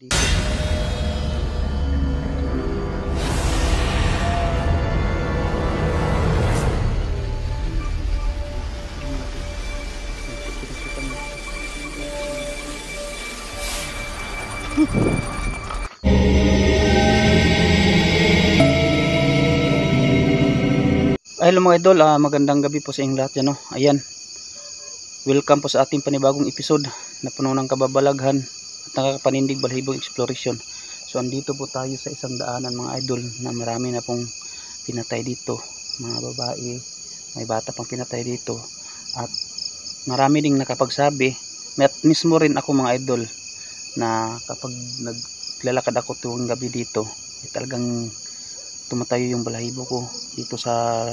dito. Hello mga idol, magandang gabi po sa inyong lahat yan, no? Ayan, welcome po sa ating panibagong episode na puno ng kababalaghan at nakakapanindig balahibong exploration. So andito po tayo sa isang daanan mga idol na marami na pong pinatay dito, mga babae, may bata pang pinatay dito, at marami ding nakapagsabi, at mismo rin ako mga idol, na kapag naglalakad ako tuwing gabi dito, talagang tumatayo yung balahibo ko dito sa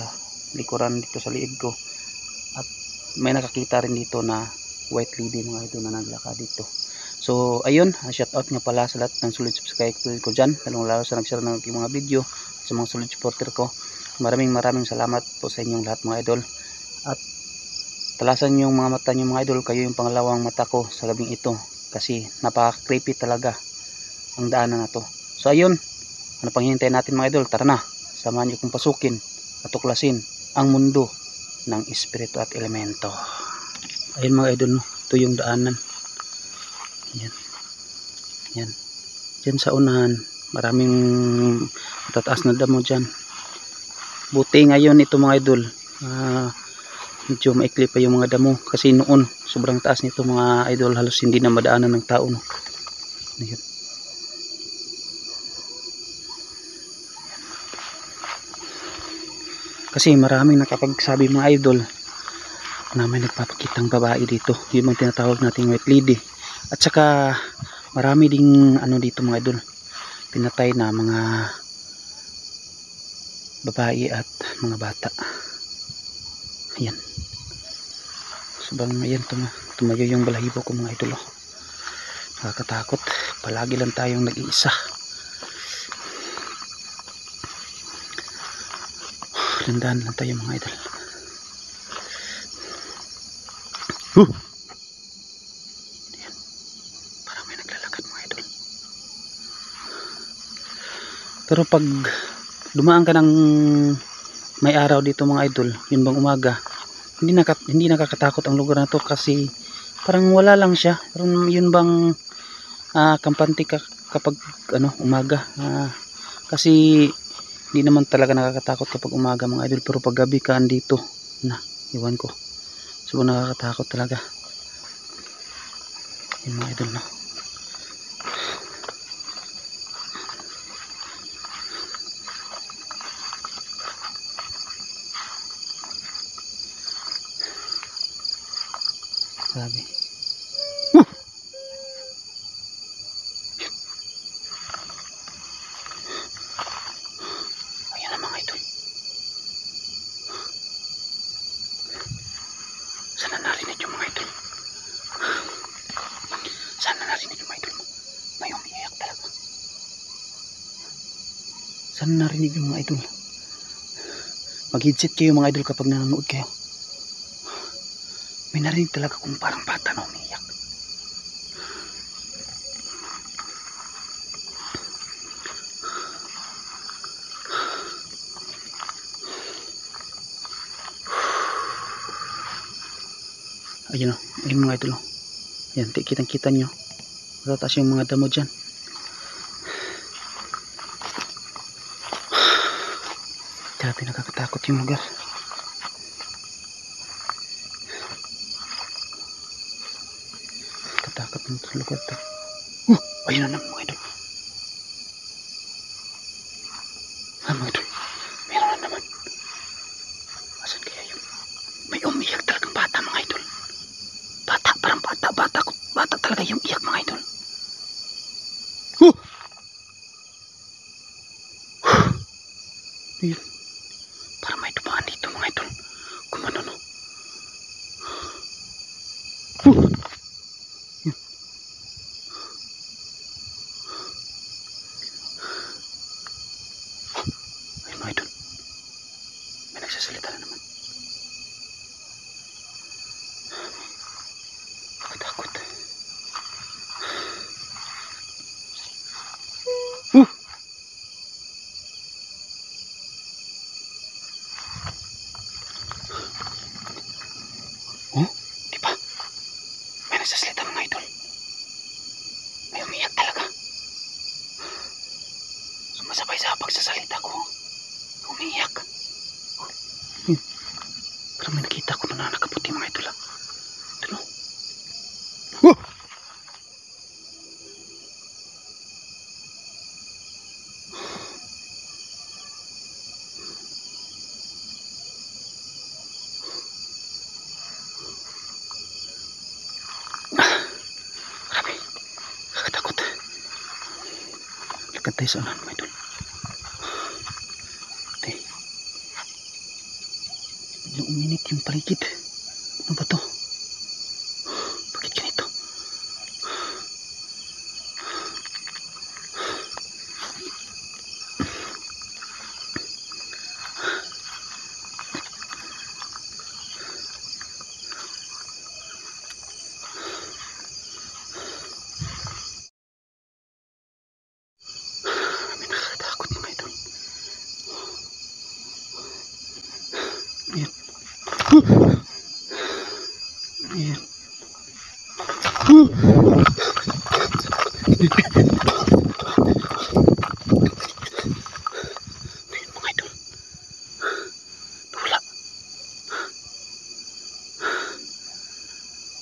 likuran, dito sa liig ko, at may nakakita rin dito na white lady mga idol na naglakad dito. So ayun, shout out nga pala sa lahat ng solid subscriber ko dyan, lalong lalo sa nag-share ng aking mga video at sa mga solid supporter ko. Maraming salamat po sa inyong lahat mga idol, at talasan yung mga mata nyo mga idol, kayo yung pangalawang mata ko sa gabing ito, kasi napaka-creepy talaga ang daanan na to. So ayun, ano pang hinihintay natin mga idol? Tara na, samahan nyo kong pasukin at tuklasin ang mundo ng espiritu at elemento. Ayun mga idol, no? Ito yung daanan. Yan. Yan. Diyan sa unahan, maraming matataas na damo dyan. Buti ngayon ito mga idol, medyo maikli pa yung mga damo, kasi noon sobrang taas nito mga idol, halos hindi na madaanan ng tao, no? Ayun. Kasi maraming nakapagsabi mga idol na may nagpapakitang babae dito, yung mga tinatawag nating white lady. At saka marami ding ano dito mga idol, pinatay na mga babae at mga bata. Ayan, sobrang ayan, tumayo yung balahibo ko mga idol, oh. Nakakatakot, palagi lang tayong nag-iisa. Landahan lang tayo mga idol. Ayan, parang may naglalakad mga idol. Pero pag dumaan ka ng may araw dito mga idol, yun bang umaga, hindi nakakatakot ang lugar na to, kasi parang wala lang siya. Pero yun bang kampante ka kapag ano, umaga, kasi hindi naman talaga nakakatakot kapag umaga mga idol, pero pag gabi ka andito na, iwan ko, so nakakatakot talaga yun mga idol, no? Grabe. Ayan na mga idol. Sana narinig yung mga idol. Sana narinig yung mga idol. May umiiyak talaga. Sana narinig yung mga idol. Mag-headset kayo mga idol kapag nanonood kayo. May narinig talaga kung parang bata na umiiyak. Ayun, o, ayun mga idol, o. Ayan, kitang kita nyo, matataas yung mga damo dyan. Grabe, nakakatakot yung lugar. Nakakatakot yung lugar to. Ayun na naman mga idol. Mga idol, meron na naman. Asan kaya yun? May umiyak talagang bata mga idol. Bata, parang bata talaga yung iyak mga idol. Ayun, parang may dumaan dito mga idol. Kumano, no? Yun. Ayun mga idol, may nagsasalita na naman. Takot. magsasalita ko. Umiiyak. Yun. Parang may nakita ko na nakaputi mga idol. Ito no. Grabe. Nakakatakot. Lakad tayo sa unahan mga idol. Uminit yung paligid. Ano ba to? Bakit ganito? May nakakatakot mga idol. Ayan. Ayan. Ayan mga idol. Wala.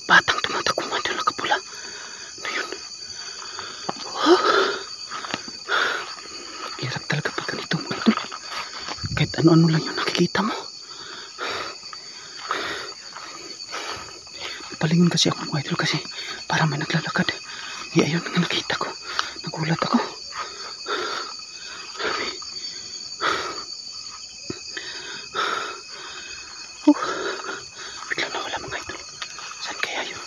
Batang tumatakbo mga idol, nakapula. Ano yun? Hirap talaga pag ganito mga idol. Kahit ano-ano lang yung nakikita mo. Palingon kasi ako mga idol kasi para may naglalakad. Ayun nga nakita ko. Nagulat ako. Biglang nawala mga idol. Saan kaya yun?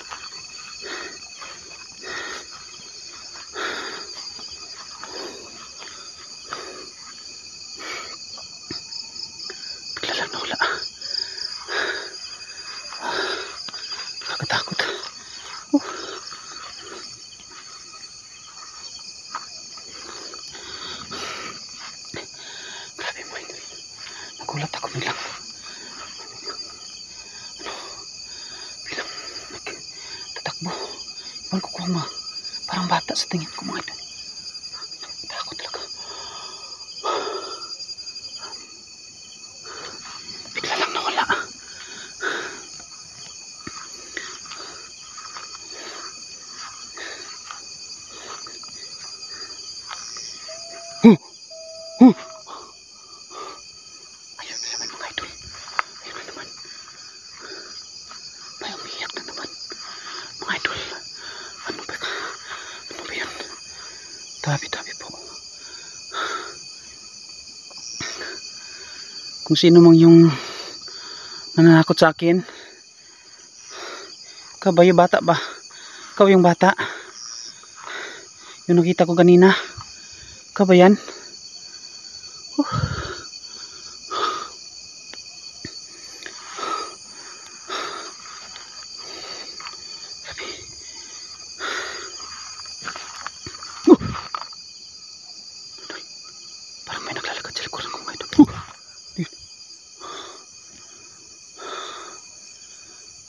Bigla lang nawala. Nakakatakot. Grabe mo idol. Nagulat ako biglang. Biglang nagtatakbo. Iwan ko kung parang bata sa tingin ko mga idol. Takot talaga. Bigla lang nawala. Ayun na naman mga idol. Ayun na naman. May umiyak na naman. Mga idol. Ano ba yan? Tabi-tabi po. Kung sino mang yung nananakot sa akin. Ikaw ba yung bata ba? Ikaw yung bata. Yung nakita ko kanina. Ikaw ba yan? Parang may naglalakad sa likuran ko mga idol.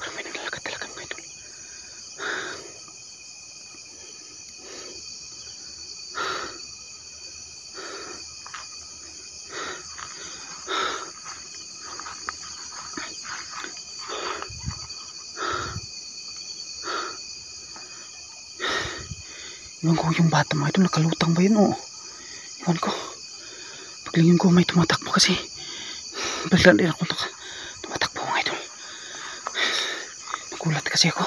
Parang may naglalakad talaga mga idol. Iwan ko yung bata mga idol, nakalutang ba yun o? Iwan ko. Paglingin ko may tumatakbo kasi. Bigla din ako tumatakbo mga idol. Nagulat kasi ako.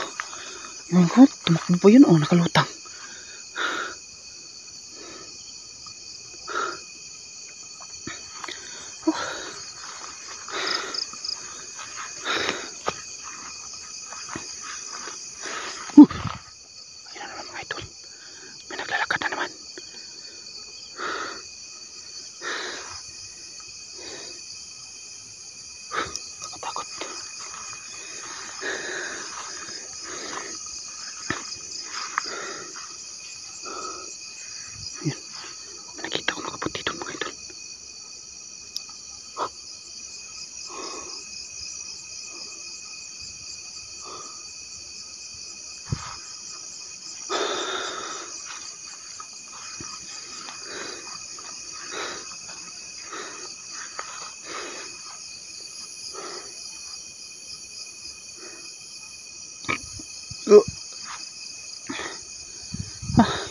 Iwan ko, tumakbo ba yun o nakalutang? Ayun na naman mga idol. May naglalakad na naman. Nakatakot.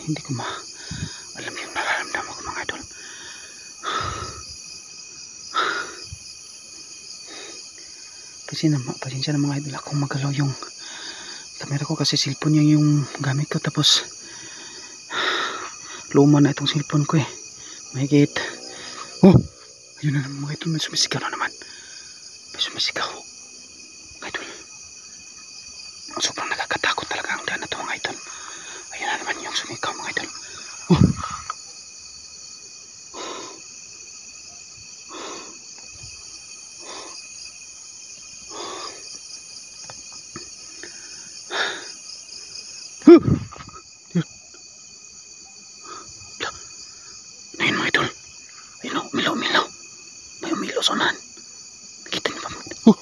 hindi ko alam yung nararamdaman ko mga idol. Pasensya na mga idol akong magalaw yung camera ko kasi cellphone yung gamit ko, tapos luma na itong cellphone ko eh. Mahigit. Oh, ayun na naman mga idol, may sumisigaw na naman. May sumisigaw mga idol. Sobrang nakakatakot talaga ang daan na ito mga idol. Ayun na naman yung sumigaw mga idol. Oh, ayun mga idol. Ayun o, umilaw. May umilaw sa unahan. Nakita niyo ba? Oh.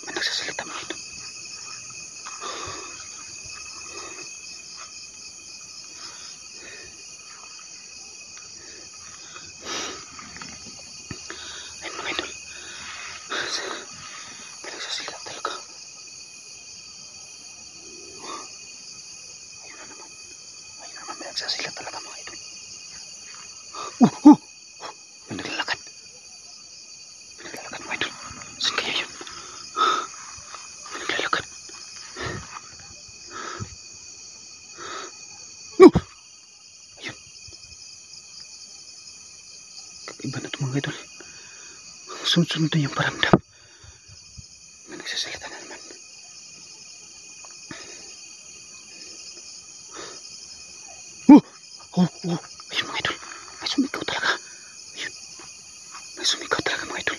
May nagsasalita mga idol. Pinagsasalita talaga. Ayun na naman, may nagsasalita talaga mga idol. May naglalakad mga idol. Saan kaya yun? May naglalakad. Ayun. Kakaiba na ito mga idol. Sunod-sunod na yung paramdam. May nagsasalita na naman. Ayun mga idol. May sumigaw talaga. Ayun. May sumigaw talaga mga idol.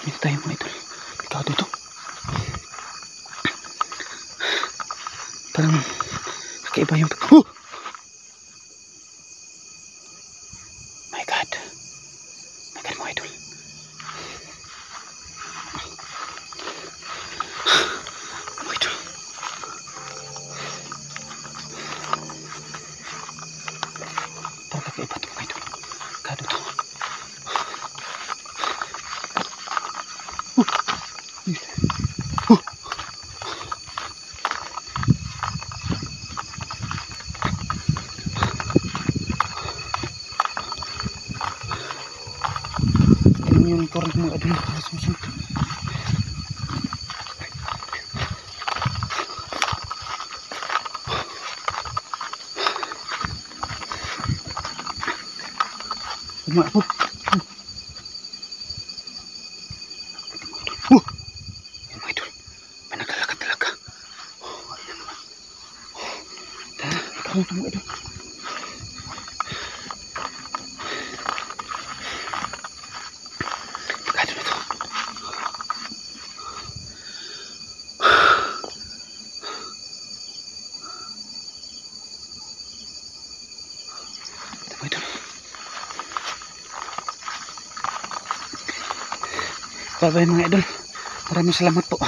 Hindi tayo mga idol. Ikaw dito. Parang kakaiba yung my God mga idol. Mga idol. Parang kakaiba ito mga idol. Kado to. Yung torrent mga idol na susunod. Yung mga idol, may naglalakad talaga. Ayun naman. Ikaw ito mga idol. Bye bye mga idol. Maraming salamat po.